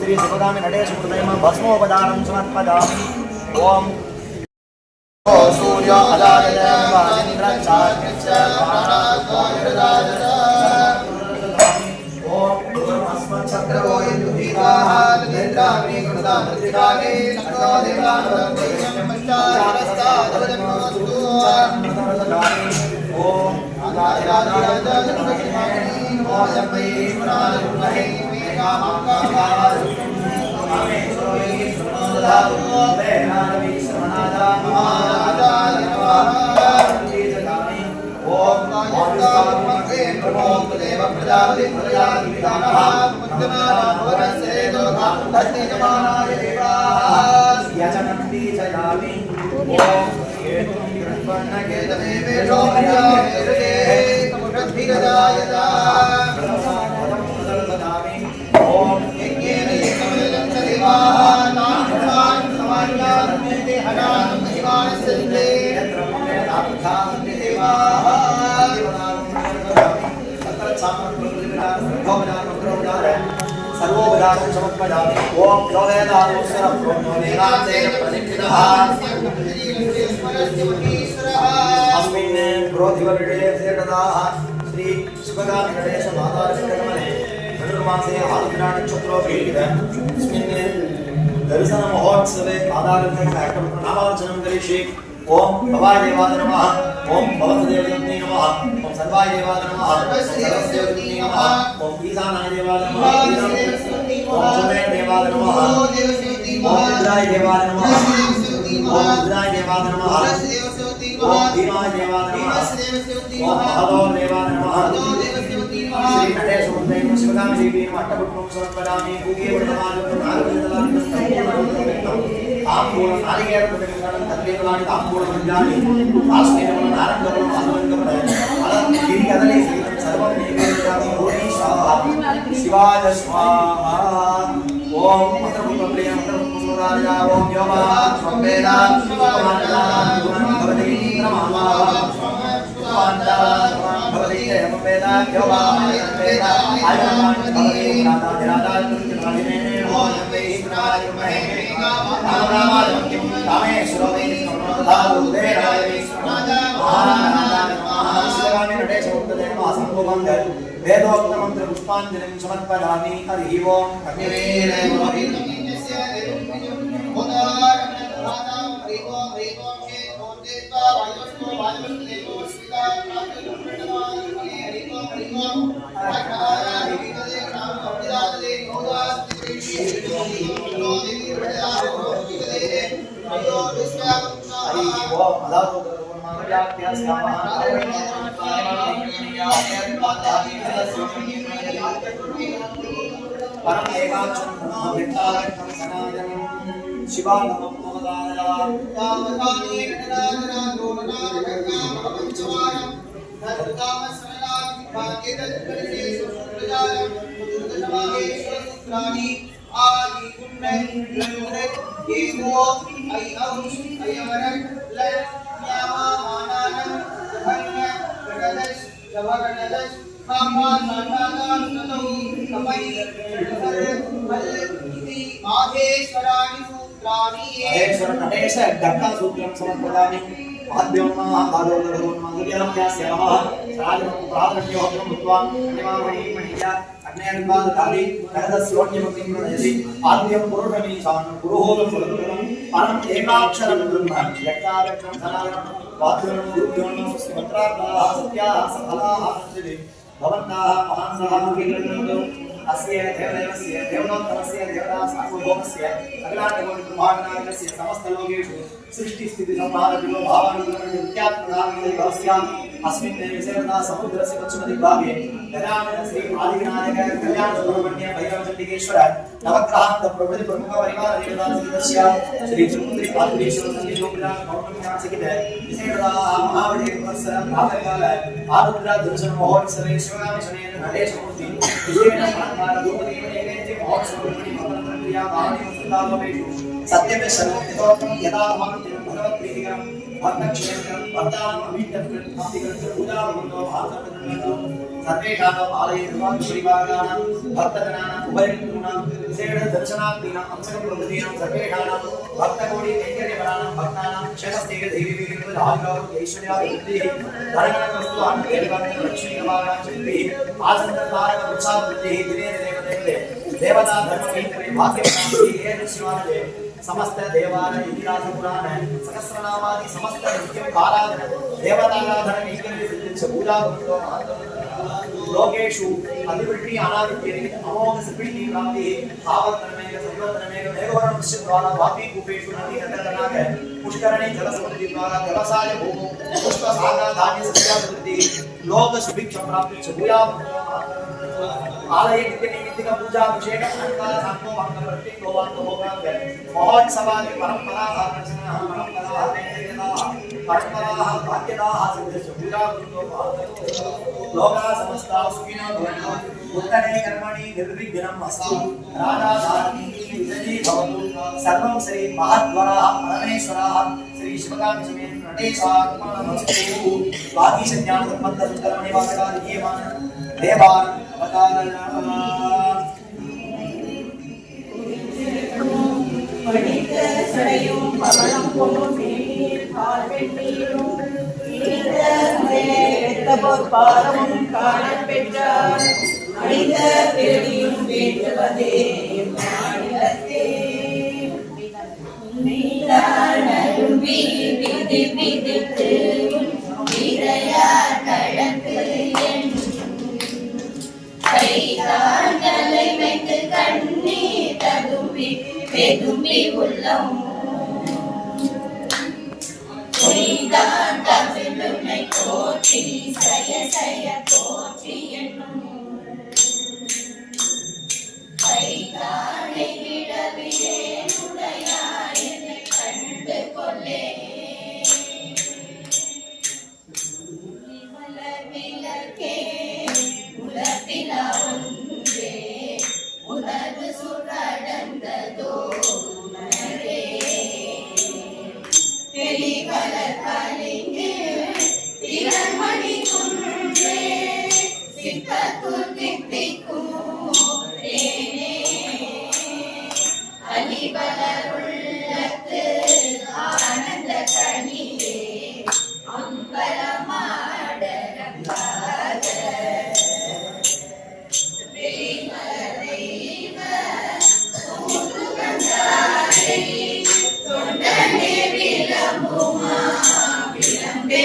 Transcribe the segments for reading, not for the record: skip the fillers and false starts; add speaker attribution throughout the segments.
Speaker 1: श्री शिवगामी नटेश कृतयम भस्मोपदानं समर्पयामि। ओम सूर्य अदाय इंद्र चार्यश्च प्राणाद्वायुर्दाय ओम अस्मच्छत्रवो इंदुदीवाः नेत्राग्नि कृतामृतिकागे तन्नो देवानवन्दे नमश्चारस्तादवदन्नोऽस्तु ओम सर्वोपदानं समर्पयामि। ओम यो वेदानुस्सरः वेदान्तेन प्रतिष्ठितः अस्मिन् क्रोधिवर्षे सेटदाः श्री शिवगामी गणेश मातारविक्रमणे धनुर्मासे आरुद्रा नक्षत्रोपीठित अस्मिन् दर्शन महोत्सवे पादारविक्रम नामार्चनं करिष्ये। ओम भवाय देवाय नमः। ओम भवदेवदेवने नमः। ओम सर्वाय देवाय नमः। सर्वदेवदेवने नमः। ओम ईशानाय देवाय नमः। ओम सुमेर देवाय नमः। ओम रुद्राय देवाय नमः। ओम रुद्राय देवाय नमः। ओम भीमाय देवाय नमः। ओम महदोर देवाय नमः। श्री नटेश मुद्दयं शिवगामी देवी अट्टपुट्टं समर्पयामि। पूगे वर्धमानं नारदलानि तांबूलं नारिकेलप्रतिगणं तद्देवानि तांबूलमञ्जानि आस्तेनमनं नारङ्गमनं आनन्दमनं अलं गिरिकदले सहितं सर्वं नैवेद्यामि। भूरि स्वाहा शिवाय स्वाहा। ओम मंत्रपुष्पप्रियं मंत्रपुष्पराजा ओम योगा स्ववेदा स्वमानना भवति नमः स्वाहा भवति वेदा योगा वेदा आयमान भवति राधा राधा तुल्यमालिने ओम वेहित्राय महे नामरामाद्यं कामेश्वरो वेदिनोदारु देराय विष्णुराजा महाशिवगामी नटेश मुक्तदेव असंभवंग वेदोक्त मंत्र पुष्पांजलिं समर्पयामि। हरि ओम परम एकाक्षं विद्यार्थं सनातनं शिवागमं ममदानया तावतानि गणराजना दोननारकं पंचवारं धर्मकामस्मरणानि भाग्यदत्तरिषेषु सुप्रजायं दुर्गतमाहेश्वर सूत्राणि आदि गुण्डै लंघ्रे येनो अयऔष अयवरं लन्यामा मानानं धन्य गणदश जवगणदश कामा साधारणो कमै मल इति माहेश्वराणि सूत्राणि महेश्वर नटेश दक्का सूत्रं समर्पयामि। आद्यं आदोदरं मंगलम यास्यामः राजं प्रादन्योहं भूत्वा निमामणिमणिया अग्नेयन्वादधारि नरदस्योन्यमग्निं प्रदयति। आद्यं पुरुषमीशानं पुरोहोलं पुरुषं परं एकाक्षरं ब्रह्म यक्तारक्षं धनारं वाद्यं गुरुभ्यों मंत्रार्थाः सत्याः सफलाः सन्ति भवन्ताः महान्तः विग्रहणन्तु अस्य देवदेवस्य देवनोत्तमस्य देवता सार्वभौमस्य अखिलाण्डकोटिब्रह्माण्डनायकस्य समस्तलोकेषु सृष्टिस्थितिसंहारविलो भावानुग्रहणनित्यात्मनामदेवस्याम् अस्मिन् विषयता समुद्रस्य पश्चिमदिग्भागे गजानन श्री आदिविनायक कल्याण सुब्रह्मण्य भैरवचण्डिकेश्वर नवग्रहान्त प्रभृति प्रमुख परिवार देवता सहितस्य श्री चतुर्मुखी पादुकेश्वर सन्निधिोग्राम पौर्णम्यां सहित विषयता महावडेश्वर प्रातःकाल आरुद्रा दर्शन महोत्सवे शिवगामी शनेन नटेशमूर्ति विशेष अलंकार रूपदेवनेवेद्य महोत्सवमणि मंगलक्रिया भावने संतापमेषु सत्यमे सर्वोत्तम यदा महान्तिं भगवत् प्रीतिकरं भक्तक्षेत्रं भक्तानां अभीष्टं पूजा पूजा भारत सर्वेषाम् आलयेषु श्रीवागानां भक्तजनानाम् उभयगुणानां विशेष दर्शनार्थीनाम् अंशकं प्रभृतीनां सर्वेषां भक्तकोटि कैङ्कर्यपराणां भक्तानां क्षेमस्थैर्यधैर्यविघ्नविघ्न आयुरारोग्य ऐश्वर्याभिवृद्धिः धनगणकस्तु आनन्दैर्वाण्य लक्ष्मीकमानां शक्तिः आसन्दतारक वृक्षाभिवृद्धिः दिने दिने देवता धर्मकैङ्कर्य भाग्यप्राप्तिः हे शिवानये समस्त देवालय इतिहास पुराण सहस्रनामादि समस्त नित्यं आराधन देवताराधन कैङ्कर्य सिद्धिश्च पूजा भक्तो लोकेषु अतिवृष्टि अनावृष्टिः अमोघ सुवृष्टि प्राप्तिः आवर्तनमेघ संवर्तनमेघ मेघवर्णस्य द्वारा वापी कूपेषु नदी नदनाग पुष्करणे जलसमृद्धि द्वारा व्यवसाय भूमौ पुष्पसागर धान्य सस्याभिवृद्धिः लोक सुभिक्षं प्राप्तिश्च भूया आलय नित्य नैमित्तिक पूजा अभिषेक अलंकार सांको मंगल प्रत्येक गोवांतो होगांगे महोत्सवादि परंपरा आचरणः परंपरा नैतिकता परंपरा भाग्यदाः सिद्धस्य पूजा कृतो लोका समस्ता सुखिनो भवन्तु उत्तरे कर्मणि निर्विघ्नं अस्तु राजा धार्मी विजयी भवतु सर्वं श्री महद्वराः परमेश्वराः श्री शिवकामि समेत नटेशात्मनमस्तु वागी संज्ञान संबंध सुंदरमणि वासकादि नियमान देवान
Speaker 2: படித்த சடையும் பவளம் போல் பார்வெண்ணீரும் பாரமும் காணப்பெற்றார் அடித்த பெருமையும் வேண்டுவதே மாநிலத்தே நரும்பி விதி விதித்து இறையார் கழக்கு கைகால்களை வைத்து கண்ணீர் ததும்பி வெதும்பி உள்ளம் பொய்தான் தமிழுனை போற்றி சய சய போற்றி என்னும் கைகாலை விடவிலே உடையார் என்னை கண்டு கொள்ளே விளக்கே உலகிலா ஒன்றே உணர்வு சுரடந்ததோ உணரே தெளிவலர் கலிங்கு திறமணி குன்றே சித்தத்துள் தித்திக்கும் தேனே அலிவலர் உள்ளத்து ஆனந்த கனியே அம்பலமாடரங்காத தொண்டனே விளம்புமா விளம்பே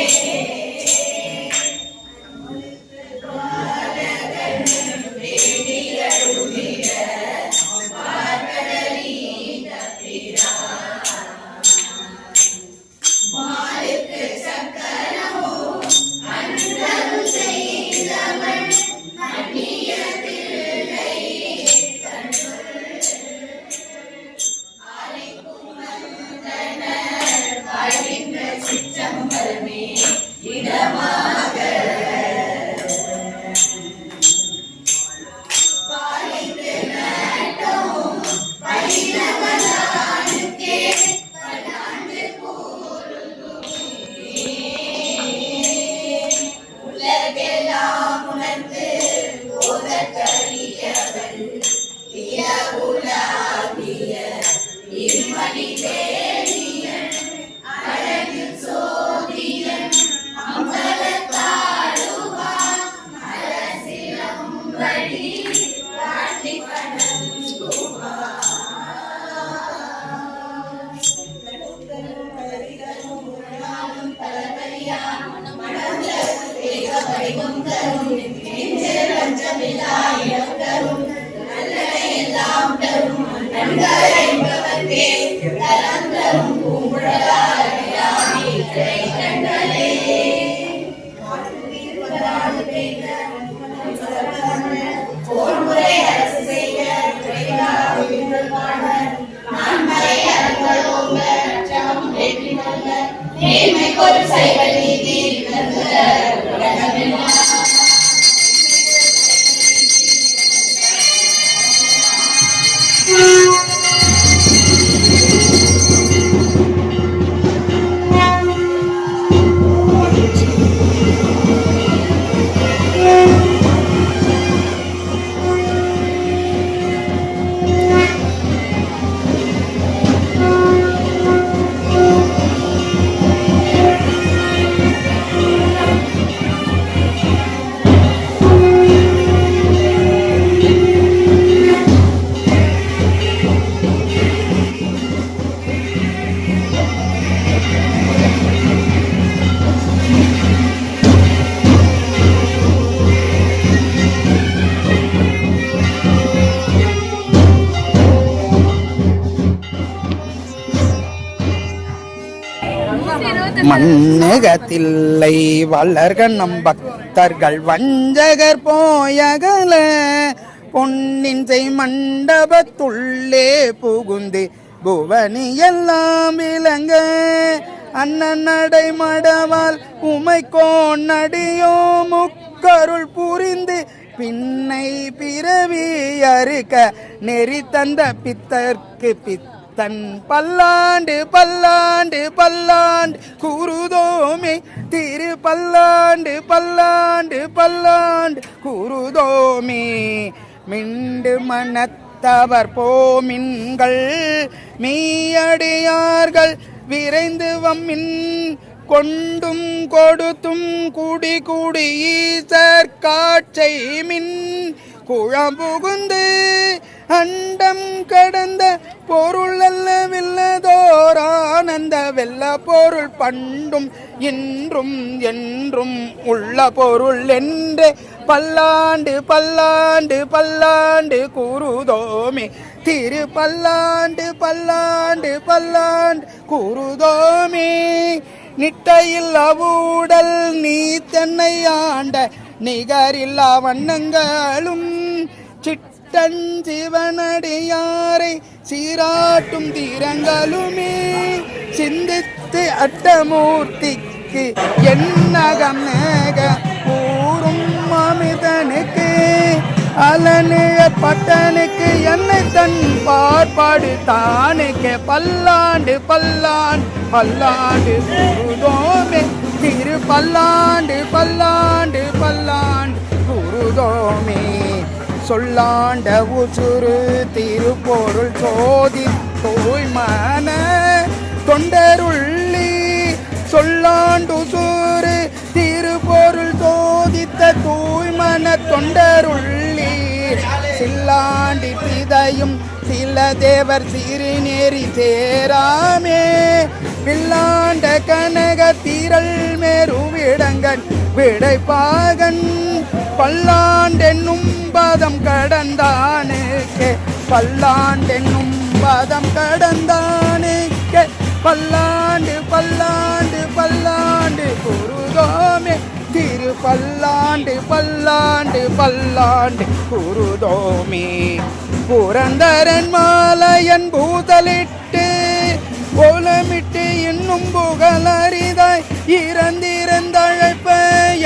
Speaker 3: மண்ணுகத்தில்லை வளர்க நம் பக்தர்கள் வஞ்சகர் போயகல பொன்னின் செய் மண்டபத்துள்ளே புகுந்து புவனி எல்லாம் விளங்க அண்ணன் நடை மடவால் உமைக்கோன் நடியோ முக்கருள் புரிந்து பின்னை பிறவி அறுக்க நெறி தந்த பித்தர்க்கு பித்தன் பல்லாண்டு பல்லாண்டு பல்லாண்டு கூறுதோமே திரு பல்லாண்டு பல்லாண்டு பல்லாண்டு கூறுதோமே மிண்டு மனத்தவர் போமின்கள் மீயடியார்கள் விரைந்து வம்மின் கொண்டும் கொடுத்தும் கூடி கூடி ஈசர் காட்சை மின் குழம்புகுந்து அண்டம் கடந்த பொருள் அல்ல வில்லதோர் ஆனந்த வெல்ல பொருள் பண்டும் இன்றும் என்றும் உள்ள பொருள் என்று பல்லாண்டு பல்லாண்டு பல்லாண்டு கூறுதோமே திரு பல்லாண்டு பல்லாண்டு பல்லாண்டு கூறுதோமே நிட்டையில் அவுடல் நீ தென்னை ஆண்ட நிகரில்லா வண்ணங்களும் சிவனடியாரை சீராட்டும் தீரங்களுமே சிந்தித்து அட்டமூர்த்திக்கு என்னகம் நேக கூறும் அமிதனுக்கு அலனிய பட்டனுக்கு என்னை தன் பார்ப்பாடு தானுக்கு பல்லாண்டு பல்லாண்டு பல்லாண்டு குருதோமே திரு பல்லாண்டு பல்லாண்டு பல்லாண்டு குருதோமே சொல்லாண்ட உசுறு திருப்பொருள் சோதி தூய்மான தொண்டருள்ளி சொல்லாண்டு உசுறு திருப்பொருள் சோதித்த தூய்மன தொண்டருள்ளி சில்லாண்டி பிதையும் சில தேவர் சிறுநேரி சேராமே வில்லாண்ட கனக தீரல் மேருவிடங்கன் விடைப்பாகன் பல்லாண்டென்னும் பதம் கடந்தானுக்கு பல்லாண்டென்னும் பதம் கடந்தானுக்கு பல்லாண்டு பல்லாண்டு பல்லாண்டு குருதோமே திரு பல்லாண்டு பல்லாண்டு பல்லாண்டு குருதோமே புரந்தரன் மாலையன் பூதலிட்டு கோலமிட்டு இன்னும் புகழறிதாய் இறந்திருந்தழைப்ப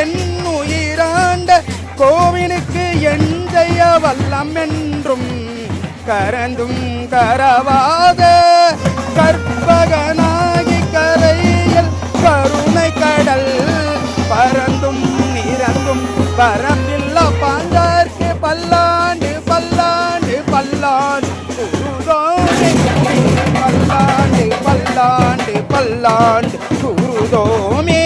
Speaker 3: என்னுயிராண்ட கோவிலுக்கு என் செய்ய வல்லம் என்றும் கரந்தும் கரவாத கற்பகனாகி கரையில் கருணை கடல் பரந்தும் நிறந்தும் பரம்பில்ல பாந்தார்க்கு பல்லாண்டு பல்லாண்டு பல்லாண்டு குருதோமே பல்லாண்டு பல்லாண்டு பல்லாண்டு குருதோமே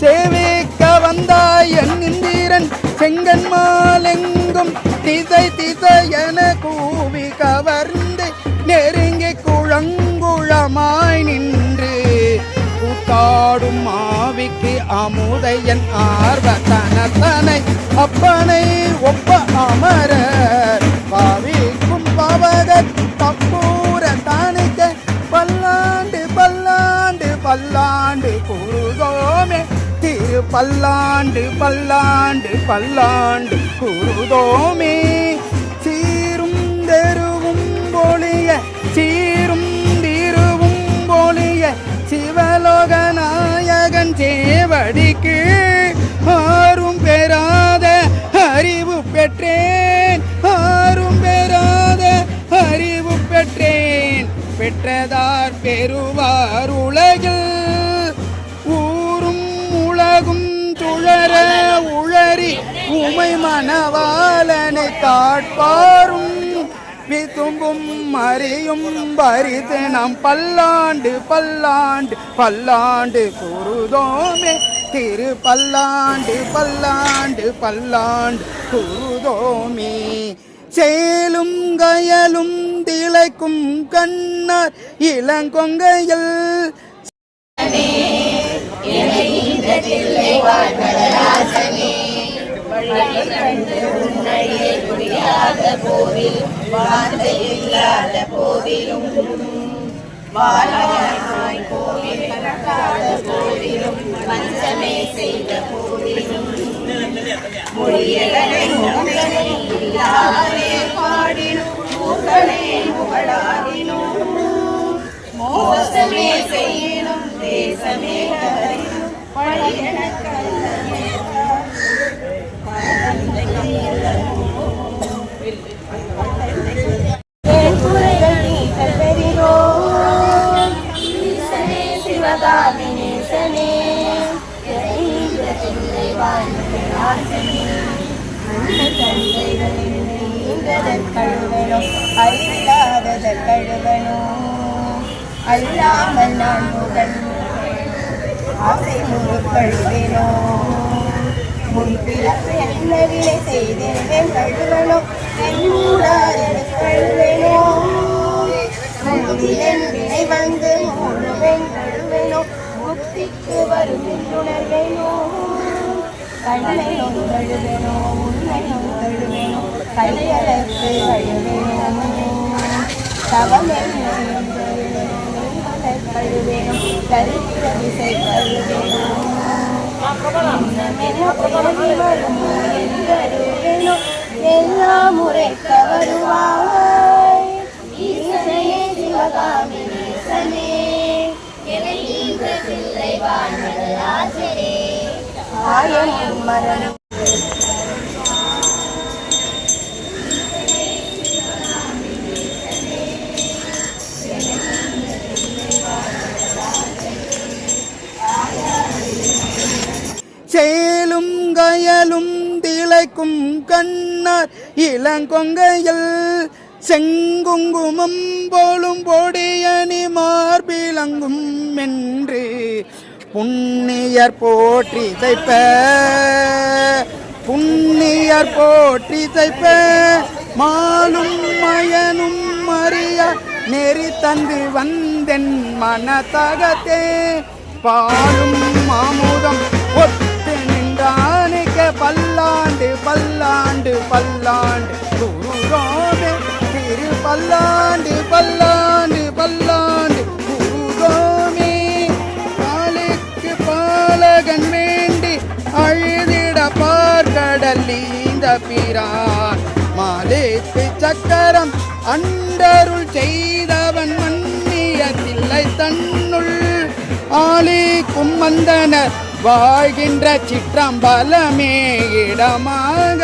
Speaker 3: சேவிக்க வந்தாய் என் இந்திரன் செங்கன்மாலெங்கும் திசை திசை என கூவி கவர்ந்து நெருங்கி குழங்குழமாய் நின்று கூத்தாடும் ஆவிக்கு அமுதையன் ஆர்வத்தனத்தனை அப்பனை ஒப்ப அமர பாவிக்கும் பவக தப்பூர தானிக்க பல்லாண்டு பல்லாண்டு பல்லாண்டு குருதோமே திரு பல்லாண்டு பல்லாண்டு பல்லாண்டு குருதோமே சீரும் தெருவும் பொழிய சீரும் திருவும் பொழிய சிவலோக நாயகன் சேவடிக்கு ஆறும் பெறாத அறிவு பெற்றேன் ஆறும் பெறாத அறிவு பெற்றேன் பெற்றதார் பெறுவார் உலகில் ஊரும் உலகும் துழற உழறி உமை மணவாளனை காட்பாரும் விதும்பும் அறியும் பரிது நாம் பல்லாண்டு பல்லாண்டு பல்லாண்டு குருதோமே திரு பல்லாண்டு பல்லாண்டு பல்லாண்டு குருதோமே சேலும் கயலும் திளைக்கும் கண்ணார் இளங்கொங்கையில்
Speaker 2: பாலகனாய் கோவில் கட்டாத போதிலும் பஞ்சமே செய்த போதிலும் மொழியகனை முகனை இல்லாதே பாடினும் முகனை முகழாடினும் மோசமே செய்யணும் தேசமே கரையினும் பழையன சிவகாமினேசனே கழுவனோ அறிவில்லாத கழுவனோ அல்லாமல் நான் முகன் ஆசை முழு கழுவேனோ முன்பிறப்பு என்ன விலை செய்தேன் கழுவனோ கழுவேனோ வினை வந்து மூடுவேன் கழுவேனோ முக்திக்கு வரும் உணர்வேனோ கண்ணையோ கழுவேனோ உண்மையோ கழுவேனோ கையளத்து கழுவேனோ தவமென்ன கழுவேனோ கருவிர விசை கழுவேனோ எல்லா முறைக்க வருவாய் ஈசனையே சிவகாமினேசனே எனையீன்ற பிள்ளை வாழ்வதலாசரே ஆயனும் மரணம்
Speaker 3: சேலும் கயலும் திளைக்கும் கண்ணார் இளங்கொங்கையில் செங்குங்குமம் போலும் பொடியணி மார்பிலங்கும் என்று புண்ணியர் போற்றி தைப்ப புண்ணியர் போற்றி தைப்ப மாலும் மயனும் மறிய நெறி தந்து வந்தென் மனதகத்தே பாலும் மாமுதம் ஒத்து நின்றானிக்க பல்லாண்டு பல்லாண்டு பல்லாண்டு குருராமே திரு பல்லாண்டு பல்லாண்டு பல்லாண்டு குருராமே பாலுக்கு பாலகன் வேண்டி அழுதிட பார்க்கடல் இந்த பிரான் மாலேக்கு சக்கரம் அண்டருள் செய்தவன் மன்னிய தில்லை தன்னுள் ஆலிக்கும் வந்தனர் வாழ்கின்ற சிற்றம்பலமே இடமாக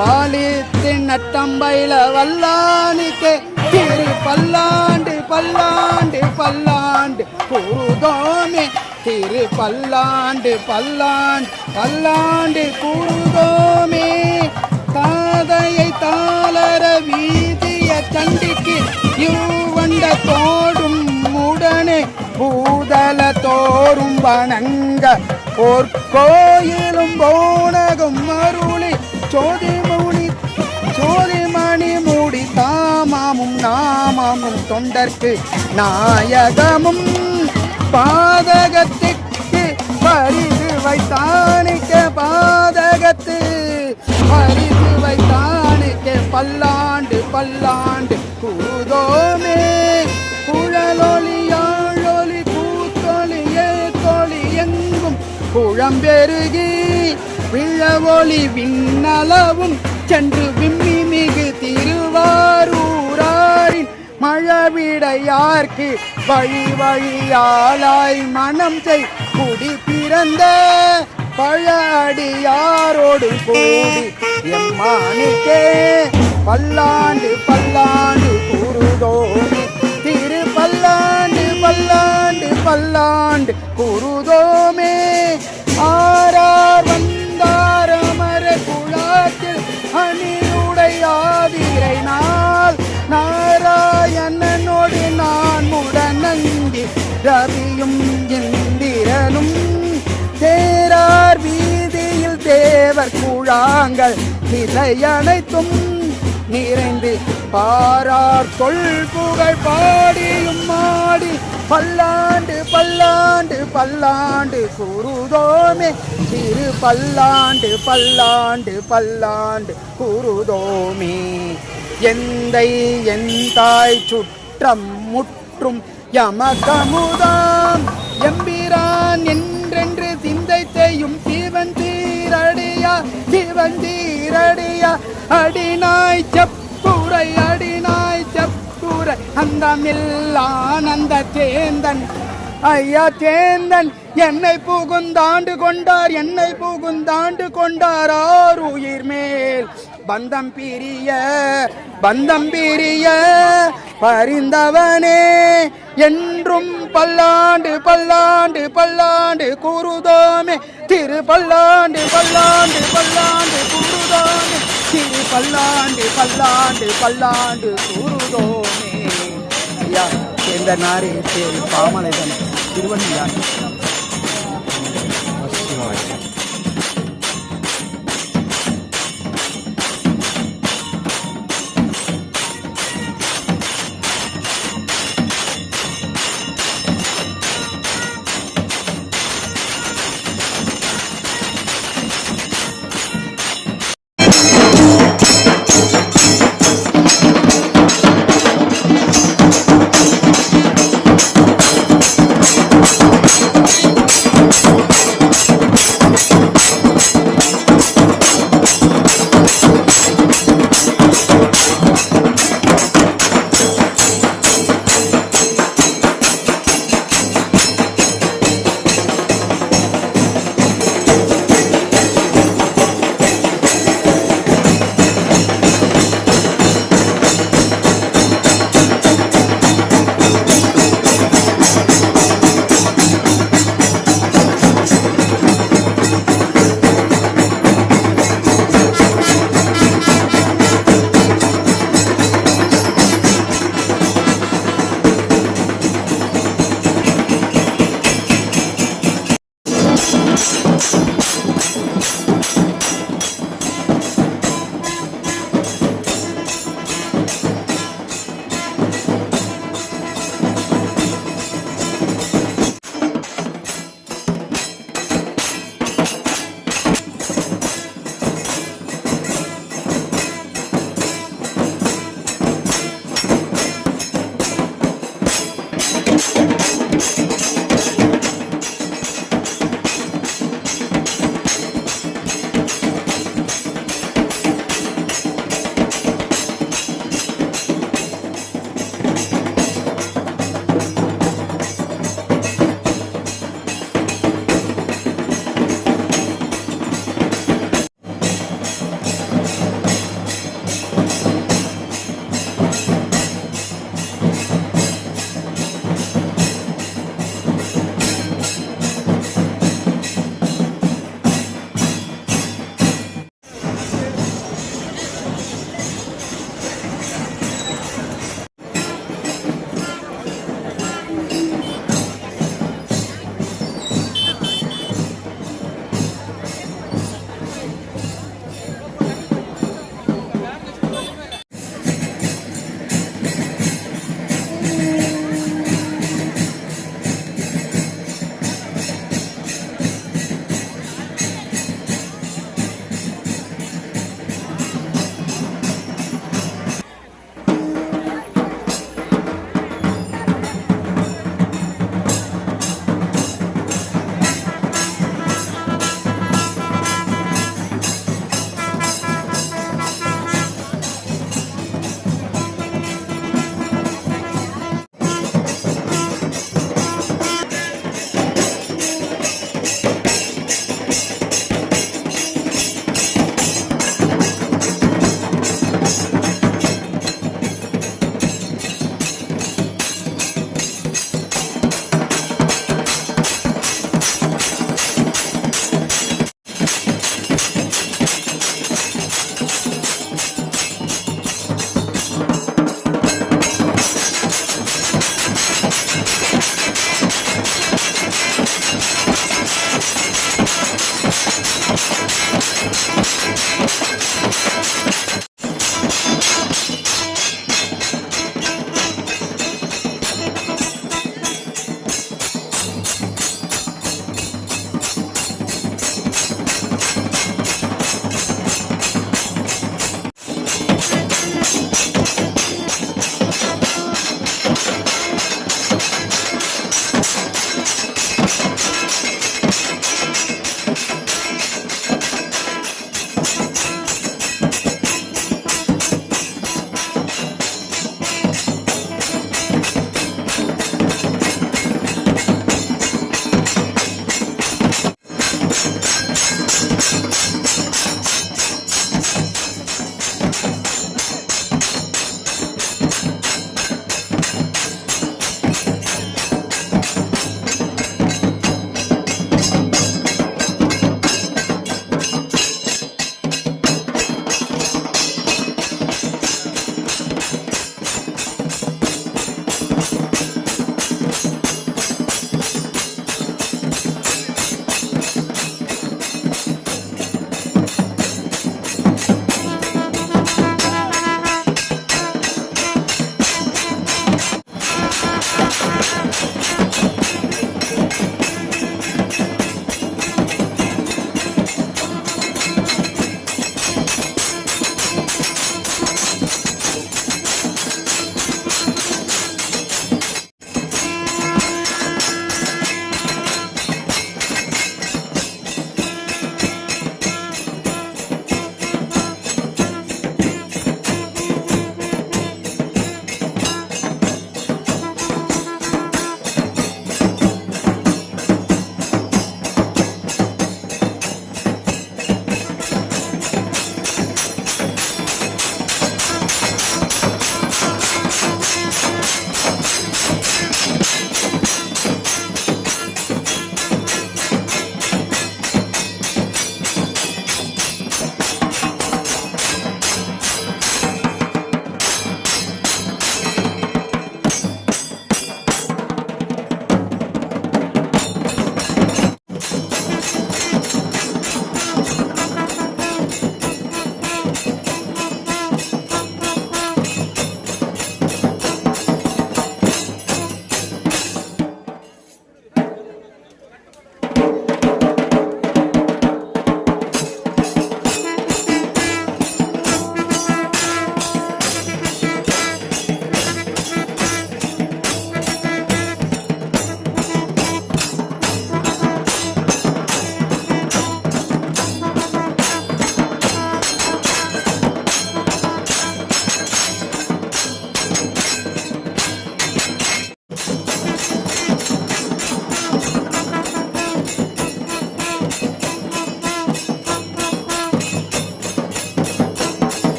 Speaker 3: பாலித்து நட்டம்பைல வல்லானிக்கு திரு பல்லாண்டு பல்லாண்டு பல்லாண்டு குருதோமே திரு பல்லாண்டு பல்லாண்டு பல்லாண்டு குருதோமே தாதையை தாளர வீதிய சண்டிக்கு யூவண்ட தோடும் உடனே பூதல தோறும் வணங்க பொற்கோயிலும் போனகும் அருளி சோதிமணி மூடி தாமாமும் நாமமும் தொண்டர்க்கு நாயகமும் பாதகத்திற்கு பரிது வைத்தானிக்க பாதகத்து பரிது வைத்தானிக்க பல்லாண்டு பல்லாண்டு கூதோமே குழலொலியாழொலி கூத்தொலி ஏத்தொலி எங்கும் குழம்பெருகி விழவொலி விண்ணளவும் சென்று விம்மி மிகு திருவாரூராரின் மழவிடையார்க்கு வழி வழியாளாய் மனம் செய் குடி பிறந்த பழ அடியாரோடு கூடி எம்மானுக்கே பல்லாண்டு பல்லாண்டு கூறுதோமே திரு பல்லாண்டு பல்லாண்டு பல்லாண்டு கூறுதோமே ஆரார் வந்தார் அமர குழாத்தில் அணியுடையாதிரை நாள் நாராயணனோடு நான் உடனங்கி ரவியும் இந்திரனும் தேரார் வீதியில் தேவர் குழாங்கள் திசையனைத்தும் நிறைந்து பாரார் தொல் புகழ் பாடியும் மாடி பல்லாண்டு பல்லாண்டு பல்லாண்டு கூறுதோமே திரு பல்லாண்டு பல்லாண்டு பல்லாண்டு கூறுதோமே எந்தை என் தாய் சுற்றம் முற்றும் யமகமுதாம் எம்பிரான் என்றென்று சிந்தை செய்யும் சிவன் சீரடியா அடிநாய் செப்புரை அந்தமில்லானந்த சேந்தன் ஐயா சேந்தன் என்னை புகுந்தாண்டு கொண்டார் ஆர் உயிர் மேல் பந்தம் பிரிய பரிந்தவனே என்றும் பல்லாண்டு கூறுதோமே திரு பல்லாண்டு கூறுதோமே திரு பல்லாண்டு கூறுதோமே. ஐயா சேர்ந்த நாரே பேர் பாமலைதன் திருவண்ணாமலை.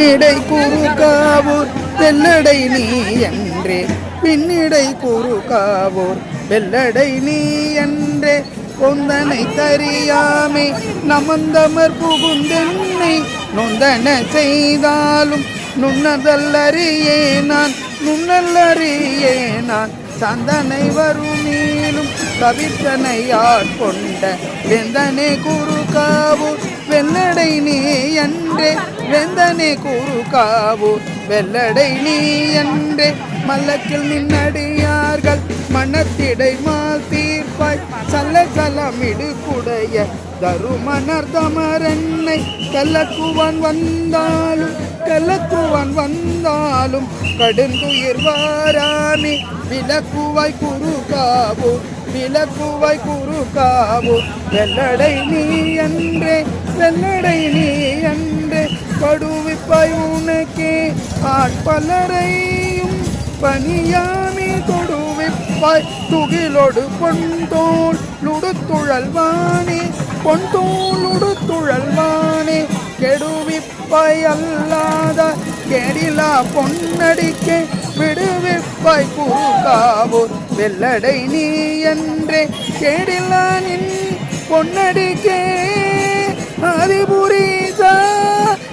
Speaker 3: இடை குறுக்காவூர் வெள்ளடை நீ என்றே பின்னிடை குறுக்காவூர் வெள்ளடை நீ என்றே பொந்தனை தறியாமே நமந்தமர் புகுந்தென்னை நொந்தன செய்தாலும் நுண்ணதல்லறியே நான் சந்தனை வருமீலும் கவித்தனையாட் கொண்ட வெந்தனே குறுக்காவூர் வெள்ளடை நீ என்றே வெந்தனே குறுக்காவூர் வெள்ளடை நீ என்றே மல்லக்கில் நின்னடியார்கள் மனத்திடை மால் தீர்ப்பாய் சல்ல சலமிடு குடைய தருமனர் தமரன்னை கலக்குவான் வந்தாலும் கடுந்துயிர் வாராமே விலக்குவாய் குறுக்காவூர் வெள்ளடை நீ என்றே படுவிப்பாய் உனக்கே ஆட்பலரையும் பணியாமே தொடுவிப்பாய் துகிலொடு பொன்தோளுடுத்துழல்வானே கெடுவிப்பாய் அல்லாத கெடிலா பொன்னடிக்கே விடுவிப்பாய் குறுக்காவூர் வெள்ளடை நீ என்றே கெடிலா நின் பொன்னடிக்கே அதிபுரீசா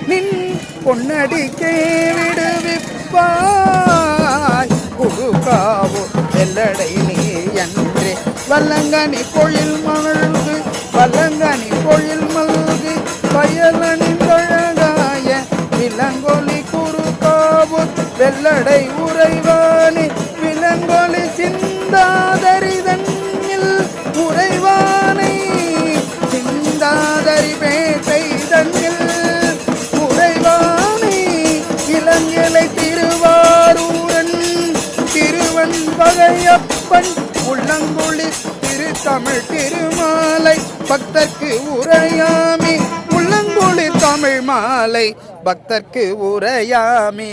Speaker 3: நின் பொன்னடிக்கே விடுவிப்பாய் குறுக்காவூர் வெள்ளடை நீ என்றே வல்லங்கனி பொழில் மல்கு பயலணிந்தழகாய விலங்கொலி குறுக்காவூர் வெள்ளடை உறைவானே விலங்கொலி சிந்தாதரிதன்னில் உறைவானை சிந்தாதரி பேசை தன்னில் உறைவானை இளங்கலை திருவாரூரன் திருவன் வகையப்பன் உள்ளங்குழி திருத்தமிழ் திருமாலை பக்தர்க்கு உரையாமே உள்ளங்குழி தமிழ் மாலை பக்தர்க்கு உரையாமே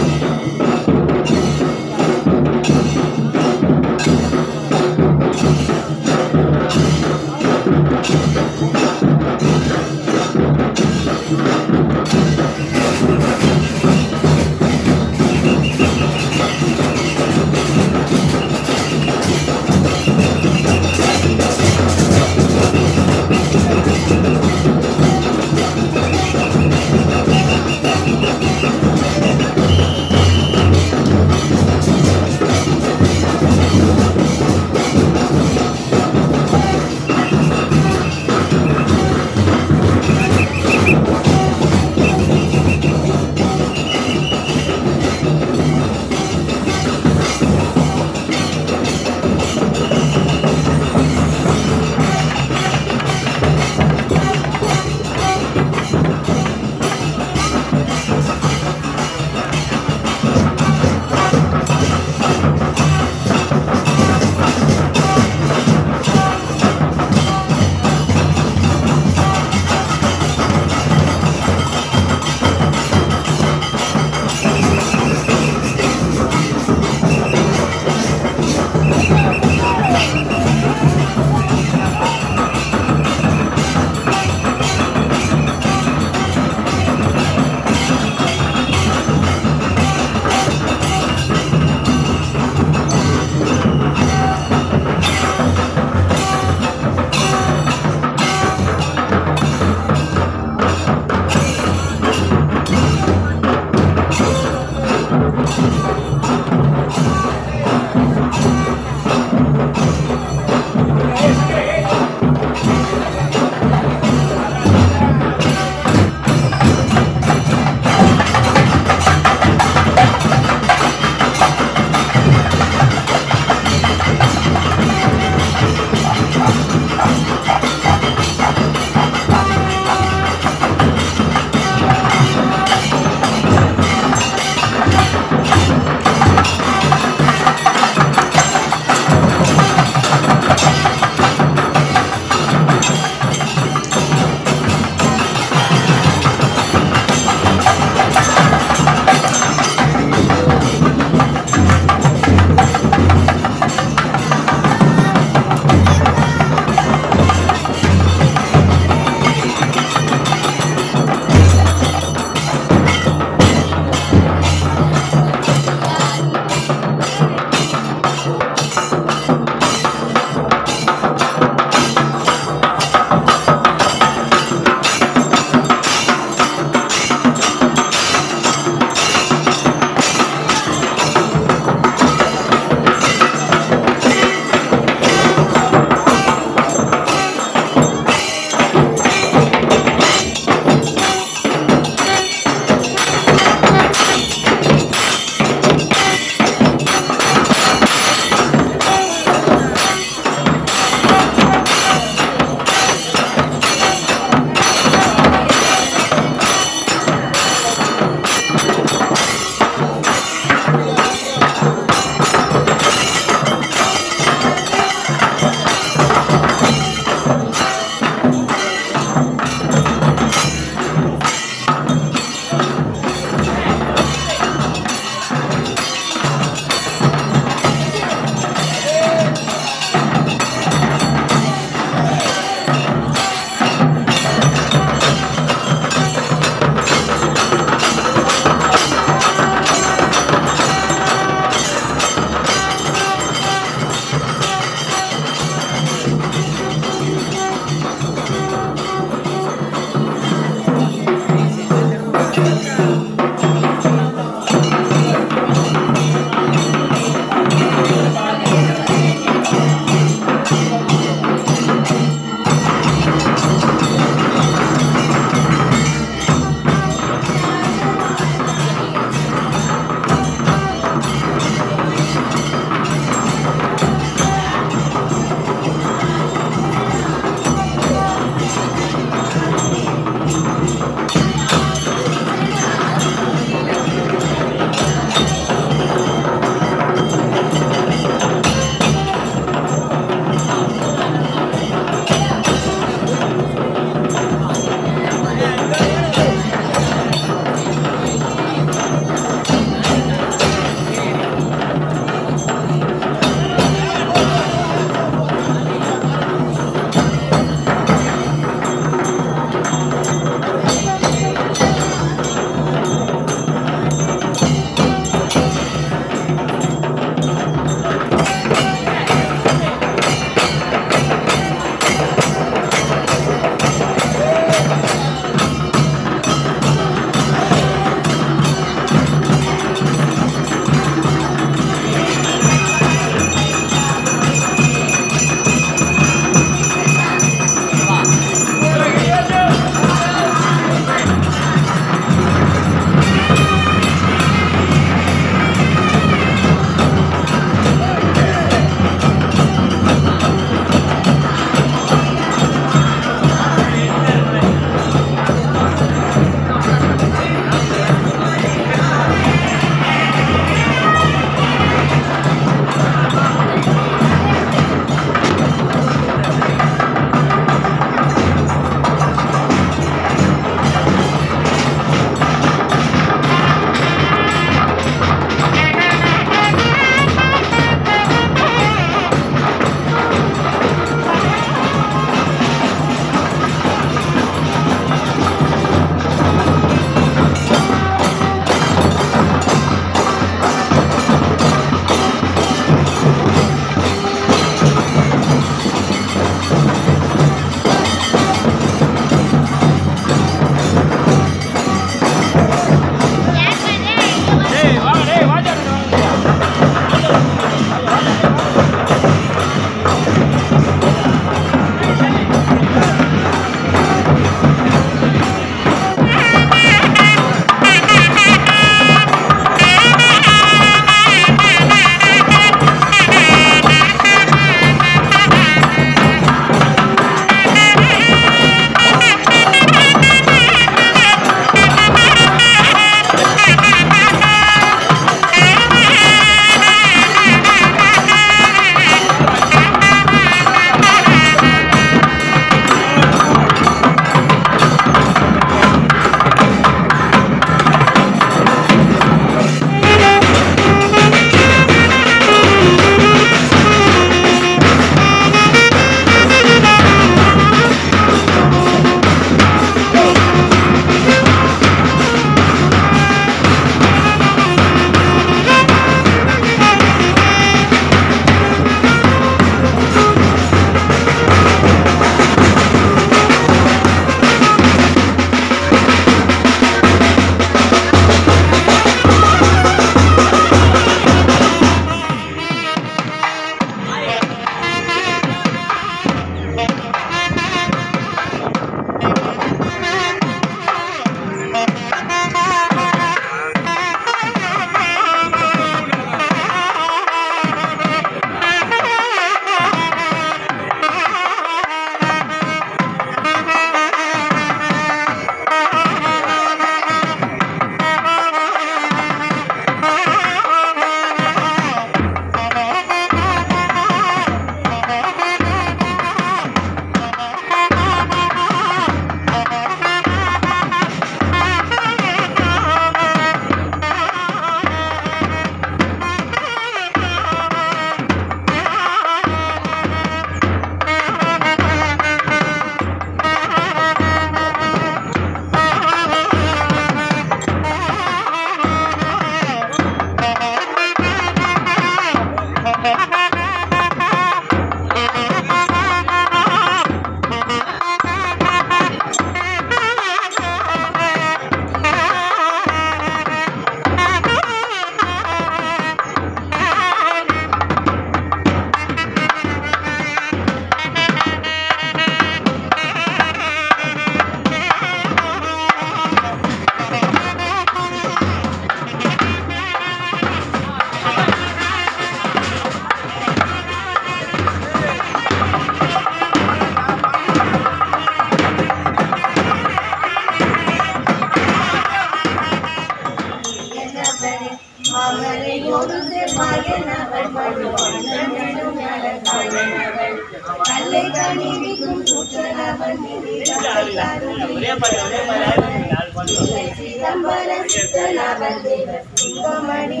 Speaker 2: சிதம்பர சித்தநாதன் தேவர் சிங்கமணி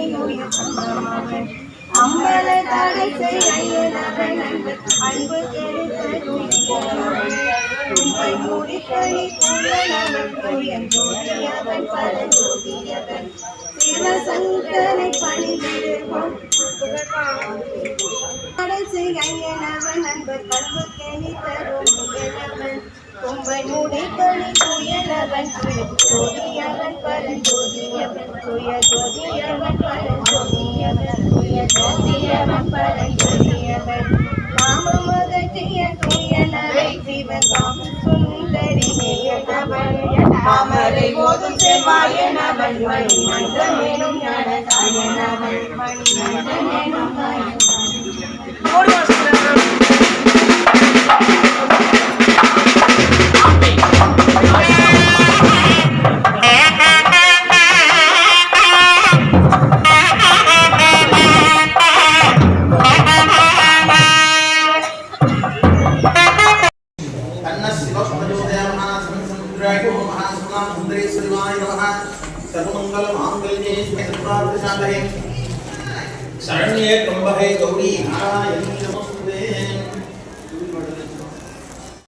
Speaker 2: அம்பல தடை செய்யனவன் அன்பு தும்பை மூடிக்கணி கூடனவன் ஜோதியவன் பரஞ்சோதியவன் சிவசங்கரை பணிந்திருப்போம் தடை செய்யனவன் அன்பு கல்வு கெளி தரும் முயலவன் தும்பை மூடிக்கணி குயலவன் ஜோதியவன் பரஞ்சோதியவன் துய ஜோதியவன் பரஞ்சோதியவன் துய ஜோதியவன் பரஞ்சோதியவன் மாமமகத்திய துயலவை சிவகாம சுந்தரி நேயனவன் தாமரை ஓதும் செவ்வாயனவன் மணிமண்டமெனும் ஞானதாயனவன் மணிமண்டமெனும்
Speaker 1: शरण्ये त्र्यंबके गौरी नारायणी